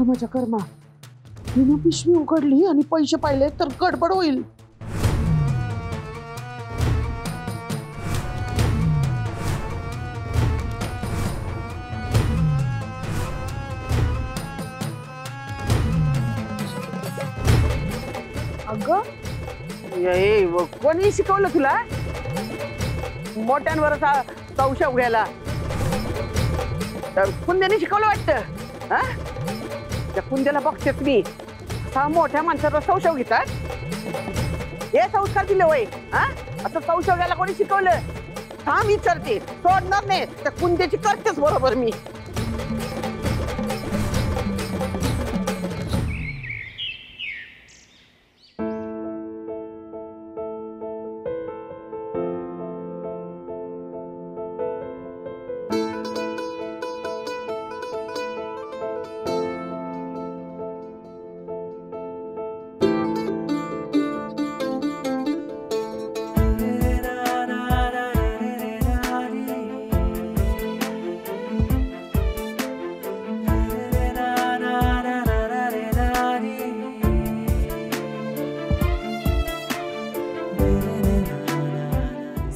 माझ्या कर्मा, मी पिशवी उघडली आणि पैसे पाहिले तर गडबड होईल. अगं कोणी शिकवलं तुला मोठ्यांवर संशय घ्यायला? कुंद्याने शिकवलं वाटतं. त्या कुंद्याला बघतेच मी, मोठ्या माणसावर संशय घेतात. हे संस्कार दिले वय? असं संशय घ्यायला कोणी शिकवलं? हा विचारते, सोडणार नाही. त्या कुंद्याची करतेच बरोबर मी.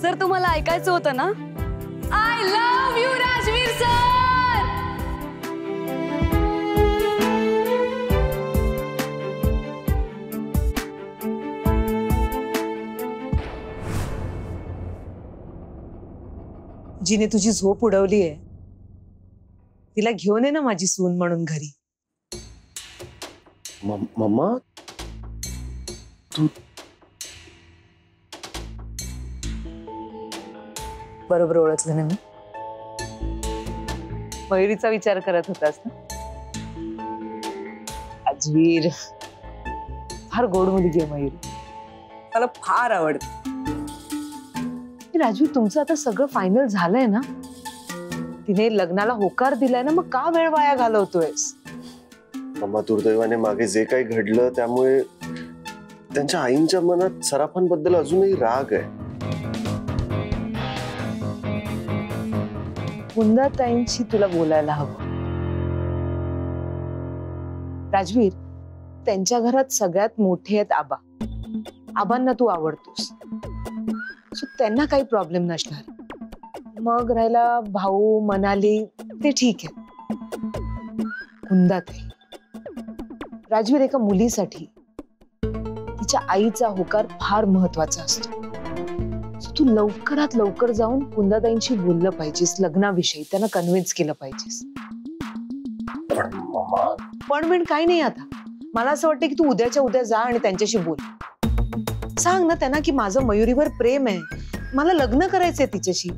सर तुम्हाला ऐकायचं होतं ना? I love you Rajveer sir. जिने तुझी झोप उडवली आहे तिला घेऊन ये ना माझी सून म्हणून घरी. मम्मा तू बरोबर ओळखलं ना मी? मयुरीचा विचार करत होतास ना? राजवीर फार गोड मुलगी आहे मयुरी, मला फार आवडते. राजवीर तुमचं आता सगळं फायनल झालंय ना? तिने लग्नाला होकार दिलाय ना, मग का वेळ वाया घालवतोयस? मम्मा दुर्दैवाने मागे जे काही घडलं त्यामुळे त्यांच्या आईंच्या मनात सराफांबद्दल अजूनही राग आहे. कुंदाताईंशी तुला बोलायला हवं. राजवीर त्यांच्या घरात सगळ्यात मोठे आहेत आबा. आबांना तू आवडतोस, सो त्यांना काही प्रॉब्लेम नसणार. मग राहिला भाऊ मनाली, ते ठीक आहे. कुंदाताई, राजवीर एका मुलीसाठी तिच्या आईचा होकार फार महत्वाचा असतो. तू लवकरात लवकर जाऊन कुंदाताईंशी बोललं पाहिजेस लग्नाविषयी, त्यांना कन्व्हिन्स केलं पाहिजेस. पण काही नाही. आता मला असं वाटतं की तू उद्याच्या उद्या जा आणि त्यांच्याशी बोल. सांग ना त्यांना की माझं मयुरीवर प्रेम आहे, मला लग्न करायचंय तिच्याशी.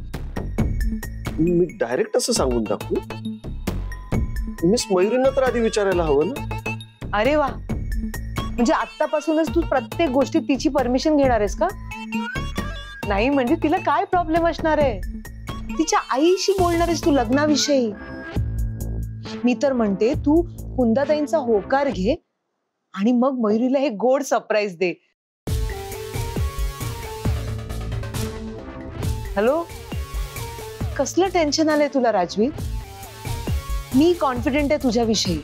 मी डायरेक्ट असं सांगून टाकू? मिस मयुरींना तर आधी विचारायला हवं ना. अरे वा, म्हणजे आतापासूनच तू प्रत्येक गोष्टीत तिची परमिशन घेणार आहेस का? नाही म्हणजे तिला काय प्रॉब्लेम असणार आहे? तिच्या आईशी बोलणार आहेस तू लग्नाविषयी. मी तर म्हणते तू कुंदाताईंचा होकार घे आणि मग मयुरीला हे गोड सरप्राईज दे. हॅलो, कसलं टेन्शन आलंय तुला राजवीर? मी कॉन्फिडेंट आहे तुझ्याविषयी.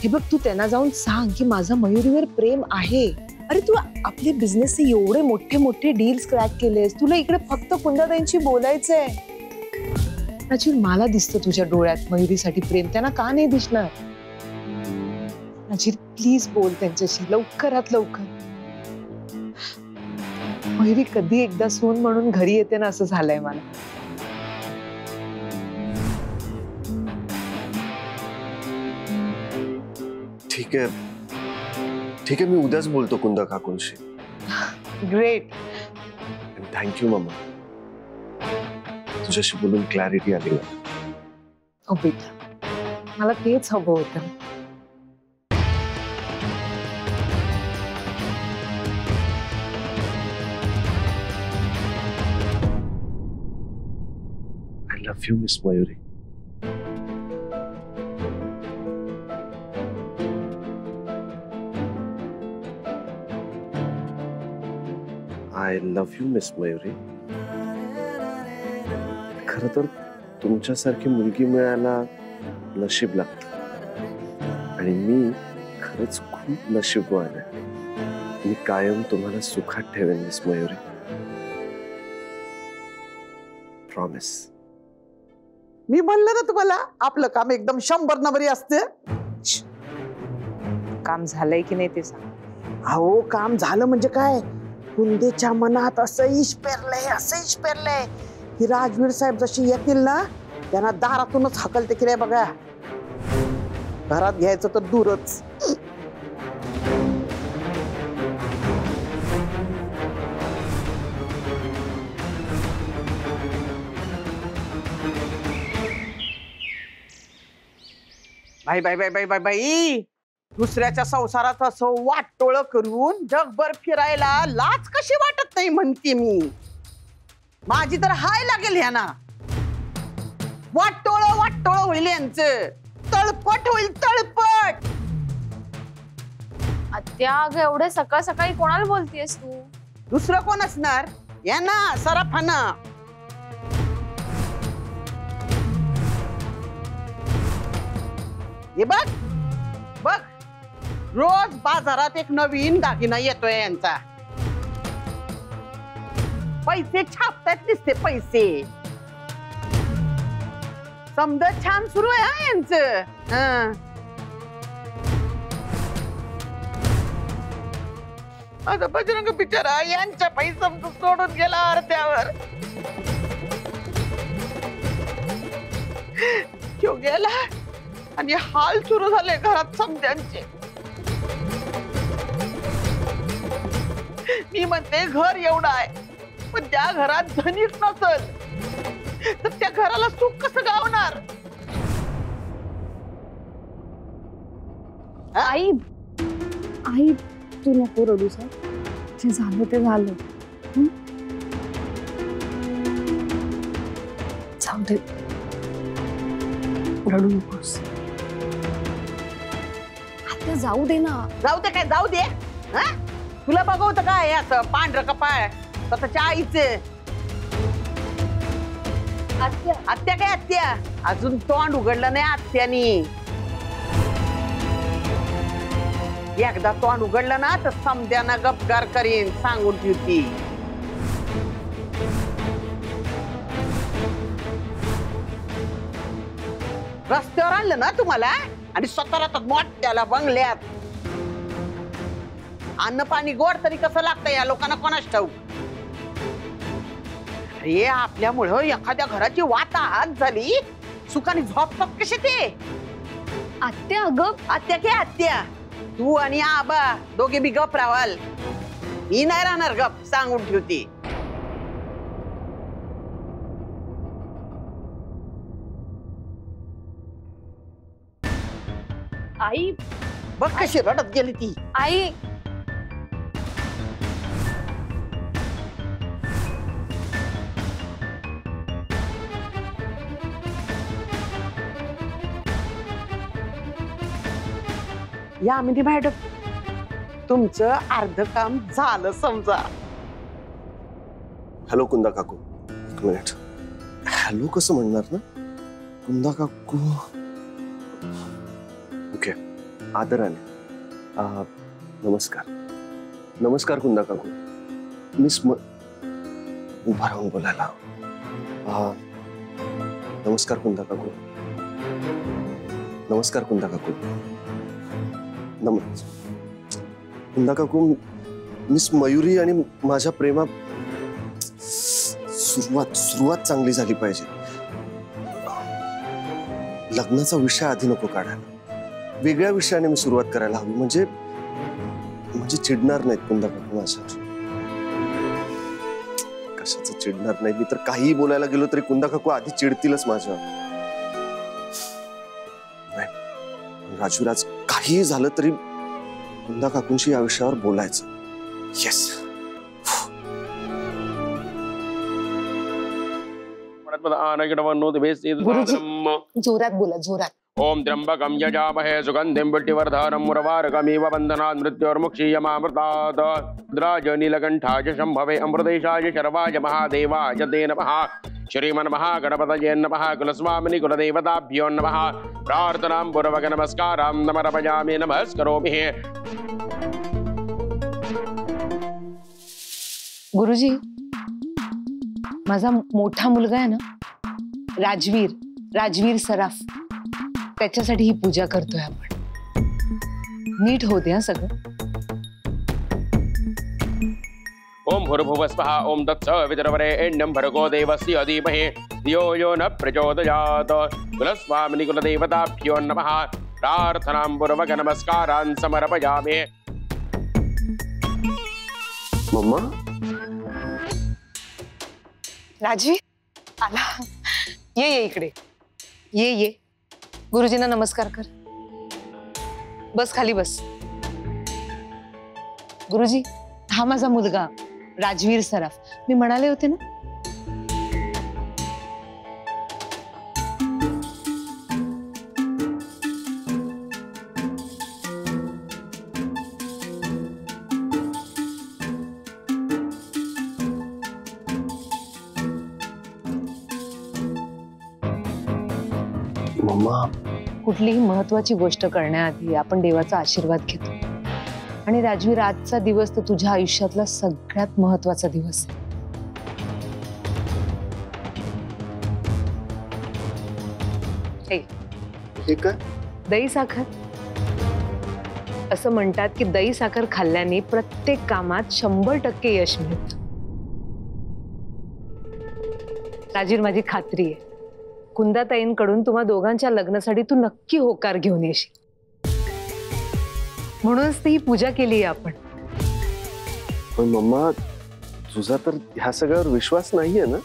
हे बघ, तू त्यांना जाऊन सांग की माझं मयुरीवर प्रेम आहे. अरे तू आपले बिझनेसचे एवढे मोठे मोठे डील्स क्रॅक केलेस, तुला इकडे फक्त कुंदाताईंशी बोलायचंय. राजवीर मला दिसतं तुझ्या डोळ्यात मयुरीसाठी प्रेम, त्यांना का नाही दिसणार? राजवीर प्लीज बोल त्यांच्याशी लवकरात लवकर. मयुरी कधी एकदा सून म्हणून घरी येते ना, असं झालंय मला. ठीक आहे ठीक आहे, मी उद्याच बोलतो कुंदा काकूंशी. ग्रेट. थँक्यू मम्मा, तुझ्याशी बोलून क्लॅरिटी आली. ओ बेटा, मला तेच हवं होतं. I love you miss Mayuri. I love you miss Mayuri. खरं तर तुमच्यासारखी मुलगी मिळायला नशीब लागतं. आणि मी खरंच खूप नशीबवान आहे. मी कायम तुम्हाला सुखात ठेवेन मिस मयुरी. प्रॉमिस. मी म्हणलं ना तुम्हाला आपलं काम एकदम 100 नंबरी असते. काम झालंय की नाही ते सांग. अहो काम झालं म्हणजे काय, कुंदेच्या मनात असं इश पेरलंय की राजवीर साहेब जशी येतील ना त्यांना दारातूनच हकलते की रे बघा. घरात घ्यायचं तर दूरच. बाई बाई बाई बाई बाई बाई, दुसऱ्याच्या संसारात असं वाटोळ करून जगभर फिरायला लाज कशी वाटत नाही म्हणते मी. माझी तर हाय लागेल ह्याना. वाटोळ होईल यांचं. तळपट होईल तळपट. आत्या अगं एवढे सकाळ सकाळी कोणाला बोलतेस तू? दुसरं कोण असणार यांना सराफाना. हे बघ बघ, रोज बाजारात एक नवीन दागिना येतोय यांचा. पैसे छापतात दिसते पैसे. समजा छान सुरू आहे हा यांचं. माझा बजरंग बिचारा यांच्या पैसा सोडून गेला अर्ध्यावर. तो गेला आणि हाल सुरू झाले घरात समद्यांचे. मी म्हणते घर एवढं आहे पण त्या घरात धनीच नसल तर त्या घराला सुख कसं गावणार. आई आई तू नको रडू सर. जे झालं ते झालं. जाऊ दे, रडू नकोस. आता जाऊ दे ना. जाऊ दे काय जाऊ दे. हा तुला बघवतं काय असं पांढरं कपाळ स्वतःच्या आईचं. आत्या काय आत्या, अजून तोंड उघडलं नाही आत्यानी. एकदा तोंड उघडलं ना तर समद्यांना गपगार करीन सांगून ठेवती. रस्त्यावर आणलं ना तुम्हाला आणि स्वतःला मोठ्याला बंगल्यात. अन्न पाणी गोड तरी कसं लागतं या लोकांना कोणाच ठाऊक. अरे आपल्यामुळं एखाद्या घराची वाताहात झाली सुखाने झोपतात कशी ते. आत्या अगं आत्या काय आत्या, तू आणि आबा दोघे बी गप राहाल. मी नाही राहणार गप सांगून ठेवती. आई बघ कशी रडत गेली ती. आई या म्हणजे मॅडम तुमचं अर्ध काम झालं समजा. हॅलो कुंदा काकू. एक मिनिट. हॅलो कसं म्हणणार ना. कुंदा काकू. ओके आदराने. नमस्कार. नमस्कार कुंदा काकू. मिस उभा राहून बोलायला. नमस्कार कुंदा काकू. नमस्कार कुंदा काकू. कुंदा काकू, मिस मयुरी आणि माझ्या प्रेमात सुरुवात चांगली झाली पाहिजे. लग्नाचा विषय आधी नको काढायला. वेगळ्या विषयाने मी सुरुवात करायला हवी. म्हणजे चिडणार नाहीत कुंदा काकू माझ्यावर. कशाचं चिडणार नाही. मी तर काहीही बोलायला गेलो तरी कुंदा काकू आधी चिडतीलच माझ्यावर. नाही राजवीर, आज काहीही झालं तरी कुंदा काकूंशी या विषयावर बोलायचं. येस. जोरात बोला जोरात. ओम त्र्यंबकं यजामहे सुगंधिं पुष्टिवर्धनं उर्वारुकमिव बन्धनात् मृत्योर्मुक्षीयमामृतात् रुद्राय नीलकण्ठाय शम्भवे अमृतेशाय शर्वाय महादेवाय ते नमः. श्रीमन्महागणपतये नमः कुलस्वामिनि कुलदेवताभ्यो नमः प्रार्थनां पूर्वक नमस्कारां समर्पयामि नमस्करोमि। गुरुजी, माझा मोठा मुलगा आहे ना, राजवीर सराफ, त्याच्यासाठी ही पूजा करतोय आपण। नीट होते हा सगळं। ओम भूर्भुवः स्वः ओम तत्सवितुर्वरेण्यं भर्गो देवस्य धीमहि धियो यो न प्रचोदयात्। कुलस्वामिनि कुलदेवताभ्यो नमः प्रार्थनां पूर्वक नमस्कारान् समर्पयामि। मम्मा, राजवीर आला, ये इकडे, ये गुरुजींना नमस्कार कर। बस खाली बस। गुरुजी, हा माझा मुलगा राजवीर सराफ, मी म्हणाले होते ना। मम्मा, कुठलीही महत्वाची गोष्ट करण्याआधी आपण देवाचा आशीर्वाद घेतो, आणि राजवीर, आजचा दिवस तर तुझ्या आयुष्यातला सगळ्यात महत्वाचा दिवस आहे। हे काय? दही साखर। असं म्हणतात की दही साखर खाल्ल्याने प्रत्येक कामात 100% यश मिळतं। राजवीर, माझी खात्री आहे कुंदाताईंकडून तुम्हा दोघांच्या लग्नासाठी तू नक्की होकार घेऊन येशील, म्हणूनच ही पूजा केली आहे आपण। पण मम्मा, तुझा तर ह्या सगळ्यावर विश्वास नाहीये ना?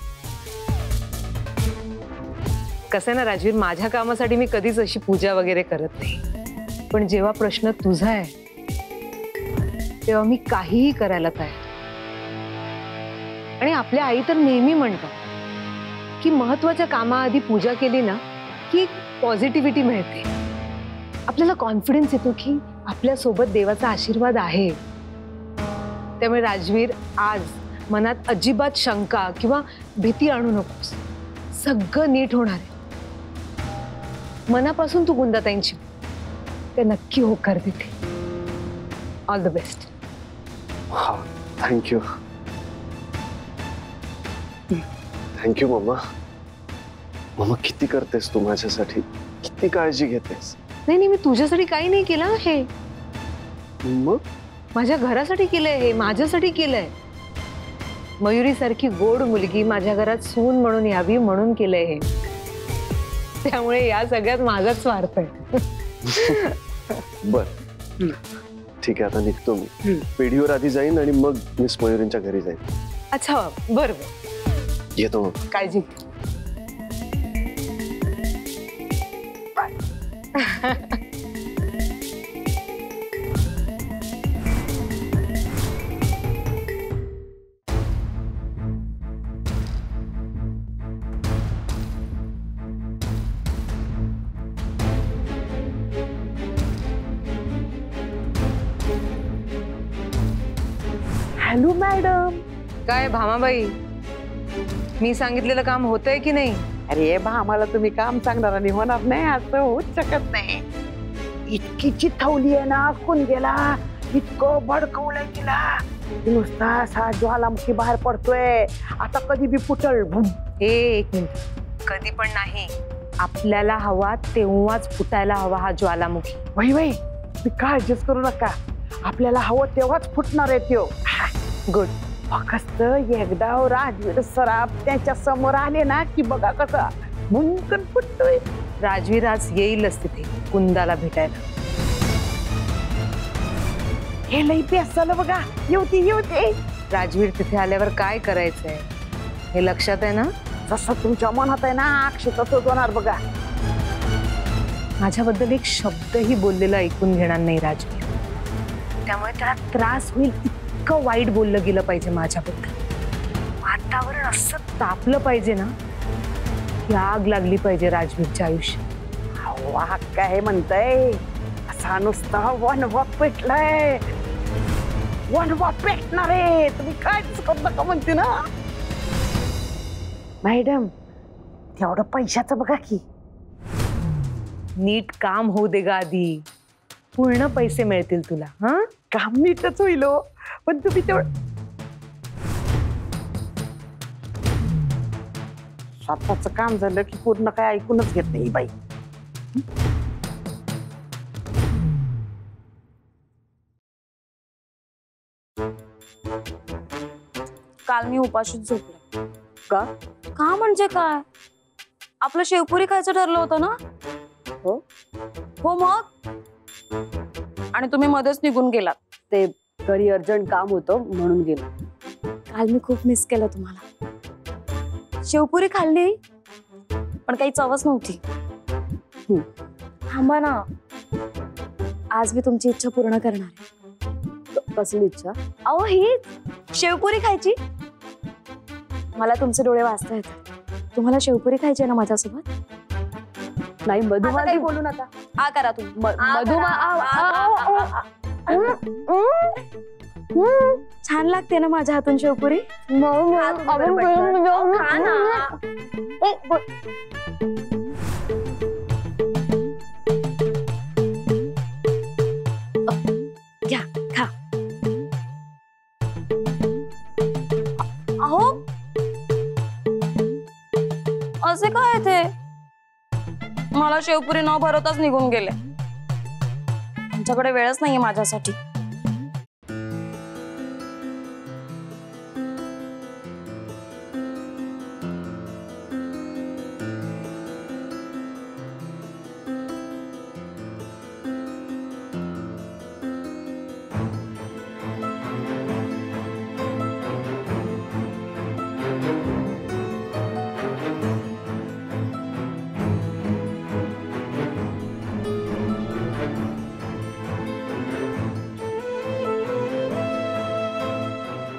कसं ना राजवीर, माझ्या कामासाठी मी कधीच अशी पूजा वगैरे करत नाही, पण जेव्हा प्रश्न तुझा आहे तेव्हा मी काहीही करायला तयार। आणि आपल्या आई तर नेहमी म्हणतात की महत्वाच्या कामाआधी पूजा केली ना की पॉझिटिव्हिटी मिळते, आपल्याला कॉन्फिडन्स येतो की आपल्या सोबत देवाचा आशीर्वाद आहे। त्यामुळे राजवीर, आज मनात अजिबात शंका किंवा भीती आणू नकोस, सगळं नीट होणार आहे। मनापासून तू कुंदाताईंची ते नक्की होकार देते। All the best. हा, थँक्यू मम्मा। मम्मा, किती करतेस तू माझ्यासाठी, किती काळजी घेतेस। नाही, मी तुझ्यासाठी काही नाही केलं हे, मग माझ्या घरासाठी केलंय हे, माझ्यासाठी केलंय। मयुरी सारखी गोड मुलगी माझ्या घरात सून म्हणून यावी म्हणून केलंय हे, त्यामुळे या सगळ्यात माझाच स्वार्थ आहे। बर, ठीक आहे, आता निघतो मी। पेढीवर आधी जाईन आणि मग मिस मयुरींच्या घरी जाईन। अच्छा, बरं, येतो मग। काळजी। Hello madam. काय भामाबाई, मी सांगितलेलं काम होतंय की नाही? अरे आम्हाला तुम्ही काम सांगणार आणि होणार नाही असं होऊच शकत नाही। इतकी चिथवली आहे ना कुंदेला, इतकं भडकवलंय तिला, नुसता असा ज्वालामुखी बाहेर पडतोय, आता कधी बी फुटल। एक मिनिट, कधी पण नाही, आपल्याला हवा तेव्हाच फुटायला हवा हा ज्वालामुखी। वही मी काळजीच करू नका, आपल्याला हवं तेव्हाच फुटणार आहे त्यो। गुड। फक्त एकदा राजवीर सराफ त्याच्या समोर आले ना की बघा कसा भुंकन फुटतोय। राजवीर आज येईलच तिथे कुंदाला भेटायला। हे लई पेस झालं बघा, येवते। राजवीर तिथे आल्यावर काय करायचंय हे लक्षात आहे ना? जसं तुमच्या मनात आहे ना अक्षय तसंच होणार बघा। माझ्याबद्दल एक शब्दही बोललेला ऐकून घेणार नाही राजवीर, त्यामुळे त्याला त्रास होईल इतकं वाईट बोललं गेलं पाहिजे माझ्याबद्दल। वातावरण असं तापलं पाहिजे ना की आग लागली पाहिजे राजवीरच्या आयुष्यात। वाह काय म्हणताय, असा नुसता वनवा पेटलाय, वनवा पेटणार आहे, तुम्ही काहीच करू नका म्हणते ना मॅडम। तेवढं पैशाचं बघा की. नीट काम होऊ दे ग आधी, पूर्ण पैसे मिळतील तुला. हा, काम नीटच होईल हो, पण तुम्ही तेवढं स्वतःच काम झालं की पूर्ण काय ऐकूनच घेत नाही बाई. काल मी उपाशीच झोपले. का? का म्हणजे काय, आपलं शेवपुरी खायचं ठरलं होतं ना. हो. हो मग, आणि तुम्ही मध्येच निघून गेलात. ते घरी अर्जंट काम होतं म्हणून गेलो. काल मी खूप मिस केलं तुम्हाला. शेवपुरी खाल्ली पण काही चवच नव्हती. थांबा ना, आज मी तुमची इच्छा पूर्ण करणार आहे. कसली इच्छा? अहो हीच शेवपुरी खायची. मला तुमचे डोळे वाचता येतात. तुम्हाला शेवपुरी खायची आहे ना माझ्यासोबत? नाही मधुमा, काही बोलू नका. आ करा तुम्ही. छान लागते ना माझ्या हातून शेवपुरी. खा ना. घ्या खा. अहो असे काय ते, मला शेवपुरी न भरवताच निघून गेले. तुमच्याकडे वेळच नाहीये माझ्यासाठी.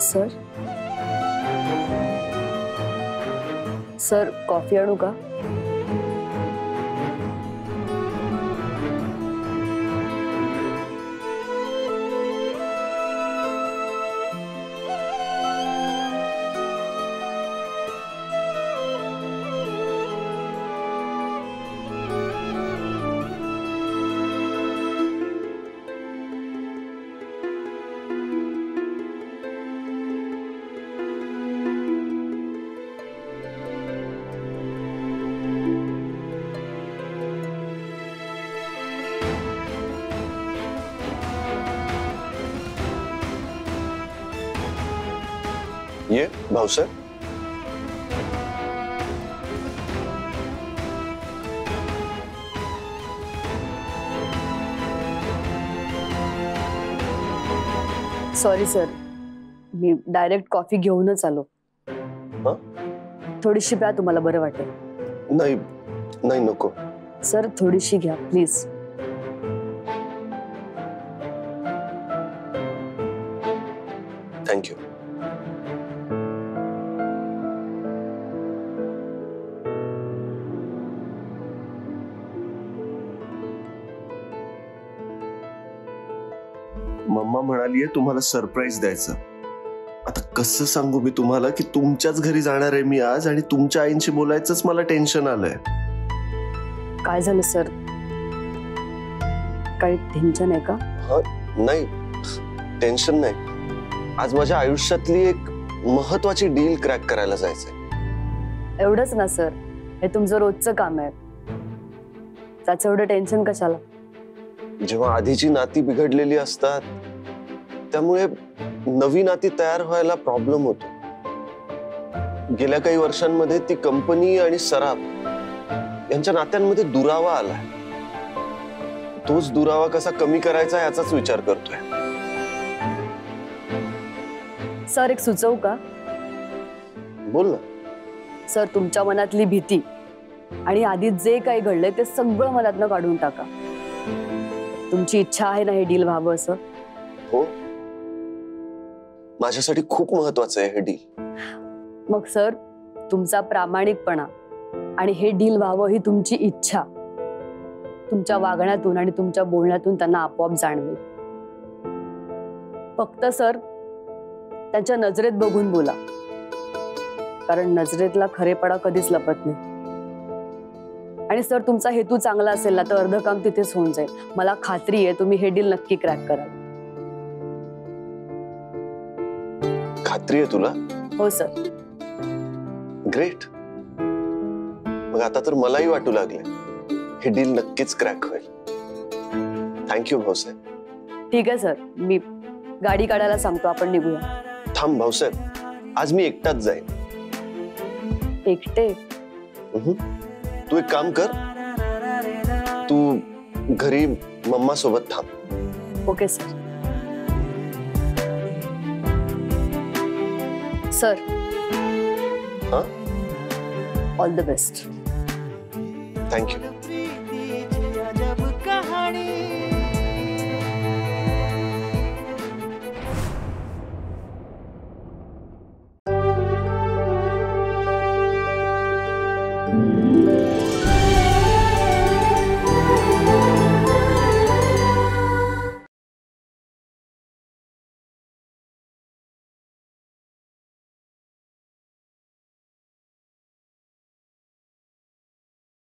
सर, सर कॉफी आणू का? ये भाऊसाहेब. सॉरी सर, मी डायरेक्ट कॉफी घेऊनच आलो. हं? थोडीशी प्या, तुम्हाला बरं वाटेल. नाही नाही नको. सर थोडीशी घ्या प्लीज. थँक्यू. मम्मा म्हणालीये तुम्हाला सरप्राईज द्यायचं. आता कसं सांगू मी तुम्हाला की तुमच्याच घरी जाणार आहे मी आज, आणि तुमच्या आईंशी बोलायचंच मला टेन्शन आलंय. काय झालं सर, काही टेन्शन आहे का? नाही टेन्शन नाही. आज माझ्या आयुष्यातली एक महत्वाची डील क्रॅक करायला जायचंय. एवढंच ना सर, हे तुमचं रोजचं काम आहे, त्याचं एवढं टेन्शन कशाला? जेव्हा आधीची नाती बिघडलेली असतात त्यामुळे नवी नाती तयार व्हायला प्रॉब्लेम होतो. गेल्या काही वर्षांमध्ये ती कंपनी आणि सराफ यांच्या नात्यांमध्ये दुरावा आलाय. तोच दुरावा कसा कमी करायचा याचाच विचार करतोय. सर एक सुचवू का? बोल ना. सर तुमच्या मनातली भीती आणि आधी जे काही घडलंय ते सगळं मनातनं काढून टाका. तुमची इच्छा आहे ना हे डील व्हावं असं? हो, माझ्यासाठी खूप महत्वाचं आहे हे डील. मग सर तुमचा प्रामाणिकपणा आणि हे डील व्हावं ही तुमची इच्छा तुमच्या वागण्यातून आणि तुमच्या बोलण्यातून त्यांना आपोआप जाणवेल. फक्त सर त्यांच्या नजरेत बघून बोला, कारण नजरेतला खरेपणा कधीच लपत नाही. आणि सर तुमचा हेतू चांगला असेल ना तर अर्ध काम तिथेच होऊन जाईल. मला खात्री आहे तुम्ही हे डील नक्की क्रॅक कराल. खात्री आहे तुला? हो सर. ग्रेट. मग आता तर मलाही वाटू लागले हे डील नक्कीच क्रॅक होईल. थँक्यू भाऊसाहेब. ठीक आहे सर, मी गाडी काढायला सांगतो, आपण निघूया. थांब भाऊसाहेब, आज मी एकटाच जाईन. एकटे? तू एक काम कर, तू घरी मम्मा सोबत थांब. Okay sir. सर हा? All the best. थँक्यू.